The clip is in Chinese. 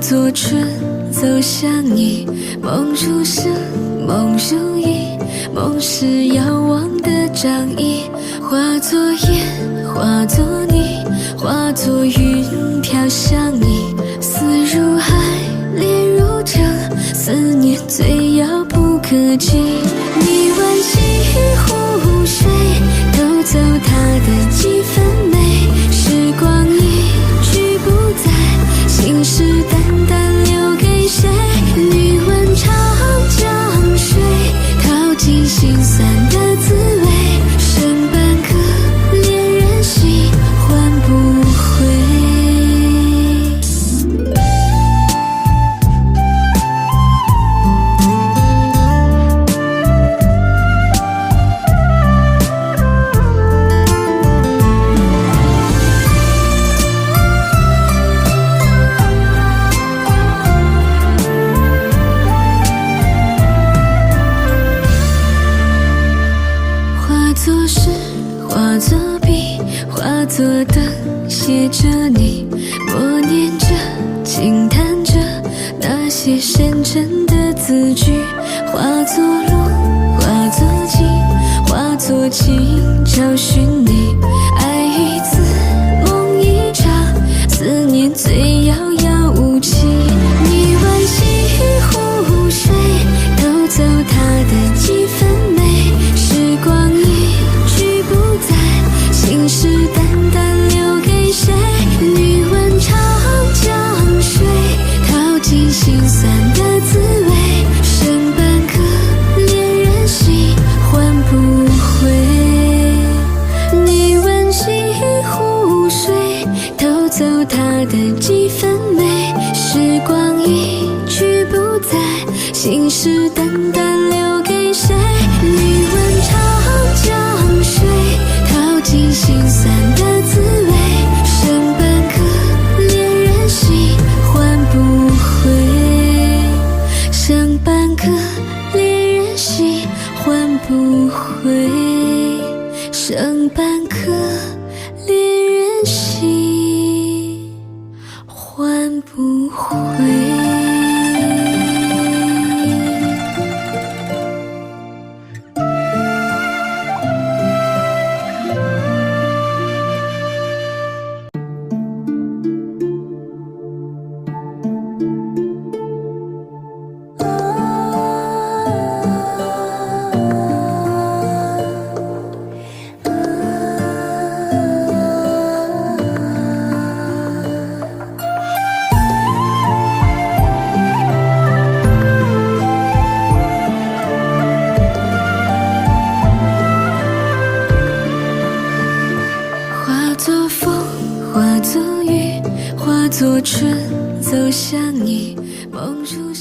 作春，走向你，梦如声，梦如影，梦是遥望的掌印，化作烟，化作泥，化作云飘向你，思如海，恋如城，思念最遥不可及。你挽起湖水，偷走它的几分美，时光一去不再，心事淡淡留给谁？你问长江水，淘尽心酸的滋味，剩半颗恋人心，换不回。作诗，化作笔，化作灯，写着你，默念着，轻弹着那些深沉的字句，化作路，化作景，化作情，找寻你，爱一次，梦一场，思念最遥遥无期。你挽起湖水，偷走它的几分美，时光一去不再，心事淡淡留给谁？你问长江水，淘尽心酸的滋味，剩半颗恋人心，换不回。你问起湖水，偷走它的几分美，时光一去不再，心事淡淡留给谁？你问长江水，淘尽心酸的滋味，剩半颗恋人心，换不回，剩半颗恋人心，换不回，剩半颗恋人心，换不回。化作雨，化作春，走向你，梦如